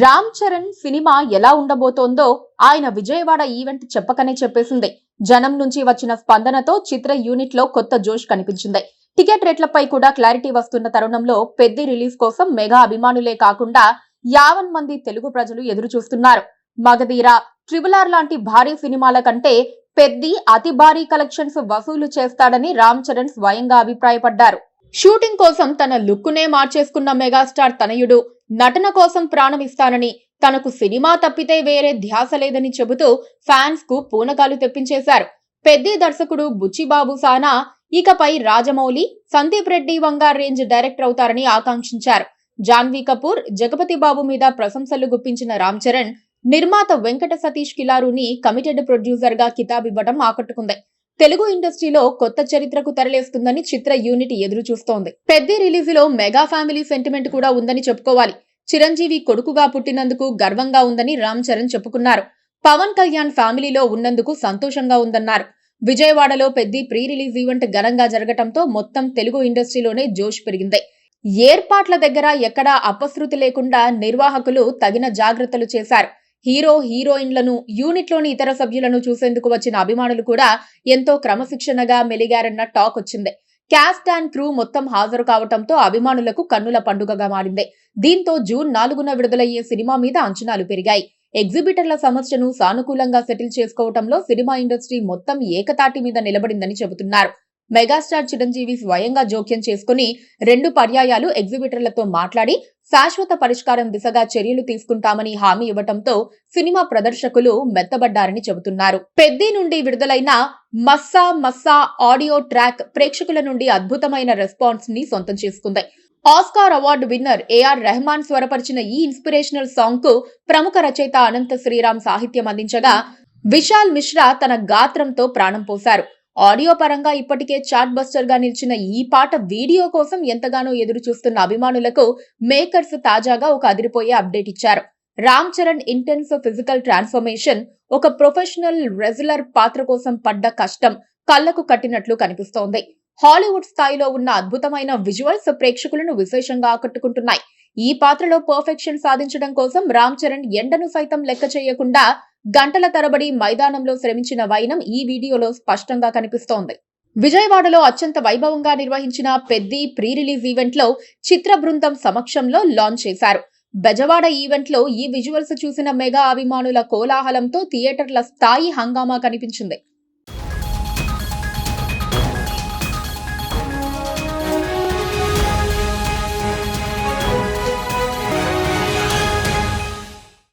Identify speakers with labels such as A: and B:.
A: Ram Charan cinema ఎలా ఉండబోతోందో ఆయన Vijayawada event చెప్పకనే చెప్పేసింది. జనం నుంచి వచ్చిన స్పందనతో చిత్ర యూనిట్ లో కొత్త జోష్ కనిపించింది. టికెట్ రేట్లపై కూడా క్లారిటీ వస్తున్న తరుణంలో పెద్ది రిలీజ్ కోసం మెగా అభిమానులే కాకుండా 50 మంది తెలుగు ప్రజలు ఎదురు చూస్తున్నారు. మగధీర, ట్రిబుల్ ఆర్ లాంటి భారీ సినిమాల కంటే పెద్ది అతి భారీ కలెక్షన్స్ వసూలు చేస్తాడని రామ్ చరణ్ స్వయంగా అభిప్రాయపడ్డారు. షూటింగ్ కోసం తన లుక్కునే మార్చేసుకున్న మెగాస్టార్ తనయుడు నటన కోసం ప్రాణం ఇస్తానని, తనకు సినిమా తప్పితే వేరే ధ్యాస లేదని చెబుతూ ఫ్యాన్స్ కు పూనకాలు తెప్పించేశారు. పెద్ది దర్శకుడు బుచ్చిబాబు సానా ఇకపై రాజమౌళి, సందీప్ రెడ్డి వంగా రేంజ్ డైరెక్టర్ అవుతారని ఆకాంక్షించారు. జాన్వీ కపూర్, జగపతి బాబు మీద ప్రశంసలు గుప్పించిన రామ్ చరణ్ నిర్మాత వెంకట సతీష్ కిలారుని కమిటెడ్ ప్రొడ్యూసర్ గా కితాబివ్వడం ఆకట్టుకుంది. తెలుగు ఇండస్ట్రీలో కొత్త చరిత్రకు తెరలేస్తుందని చిత్ర యూనిట్ ఎదురు చూస్తోంది. పెద్ది రిలీజ్ లో మెగా ఫ్యామిలీ సెంటిమెంట్ కూడా ఉందని చెప్పుకోవాలి. చిరంజీవి కొడుకుగా పుట్టినందుకు గర్వంగా ఉందని రామ్ చరణ్ చెప్పుకున్నారు. పవన్ కళ్యాణ్ ఫ్యామిలీలో ఉన్నందుకు సంతోషంగా ఉందన్నారు. విజయవాడలో పెద్ది ప్రీ రిలీజ్ ఈవెంట్ ఘనంగా జరగటంతో మొత్తం తెలుగు ఇండస్ట్రీలోనే జోష్ పెరిగింది. ఏర్పాట్ల దగ్గర ఎక్కడా అపశృతి లేకుండా నిర్వాహకులు తగిన జాగ్రత్తలు చేశారు. హీరో హీరోయిన్లను, యూనిట్లోని ఇతర సభ్యులను చూసేందుకు వచ్చిన అభిమానులు కూడా ఎంతో క్రమశిక్షణగా మెలిగారన్న టాక్ వచ్చింది. క్యాస్ట్ అండ్ క్రూ మొత్తం హాజరు కావటంతో అభిమానులకు కన్నుల పండుగగా మారింది. దీంతో జూన్ 4న విడుదలయ్యే సినిమా మీద అంచనాలు పెరిగాయి. ఎగ్జిబిటర్ల సమస్యను సానుకూలంగా సెటిల్ చేసుకోవటంలో సినిమా ఇండస్ట్రీ మొత్తం ఏకతాటి మీద నిలబడిందని చెబుతున్నారు. మెగాస్టార్ చిరంజీవి స్వయంగా జోక్యం చేసుకుని 2 పర్యాయాలు ఎగ్జిబిటర్లతో మాట్లాడి శాశ్వత పరిష్కారం దిశగా చర్యలు తీసుకుంటామని హామీ ఇవ్వటంతో సినిమా ప్రదర్శకులు మెత్తబడ్డారని చెబుతున్నారు. పెద్ది నుండి విడుదలైన మస్సా మస్సా ఆడియో ట్రాక్ ప్రేక్షకుల నుండి అద్భుతమైన రెస్పాన్స్ ని సొంతం చేసుకుంది. Oscar award winner AR Rahman స్వరపరిచిన ఈ ఇన్స్పిరేషనల్ సాంగ్ కు ప్రముఖ రచయిత అనంత శ్రీరామ్ సాహిత్యం అందించగా విశాల్ మిశ్రా తన గాత్రంతో ప్రాణం పోశారు. ఆడియో పరంగా ఇప్పటికే చార్ట్ బస్టర్ గా నిలిచిన ఈ పాట వీడియో కోసం ఎంతగానో ఎదురు చూస్తున్న అభిమానులకు మేకర్స్ తాజాగా ఒక అదిరిపోయే అప్డేట్ ఇచ్చారు. Ram Charan intense physical transformation, ఒక ప్రొఫెషనల్ రెజ్లర్ పాత్ర కోసం పడ్డ కష్టం కళ్లకు కట్టినట్లు కనిపిస్తోంది. హాలీవుడ్ స్థాయిలో ఉన్న అద్భుతమైన విజువల్స్ ప్రేక్షకులను విశేషంగా ఆకట్టుకుంటున్నాయి. ఈ పాత్రలో పర్ఫెక్షన్ సాధించడం కోసం రామ్ చరణ్ ఎండను సైతం లెక్క చేయకుండా గంటల తరబడి మైదానంలో శ్రమించిన వైనం ఈ వీడియోలో స్పష్టంగా కనిపిస్తోంది. విజయవాడలో అత్యంత వైభవంగా నిర్వహించిన పెద్ది ప్రీ రిలీజ్ ఈవెంట్ లో చిత్ర బృందం సమక్షంలో లాంచ్ చేశారు. బెజవాడ ఈవెంట్ లో ఈ విజువల్స్ చూసిన మెగా అభిమానుల కోలాహలంతో థియేటర్ల స్థాయి హంగామా కనిపించింది.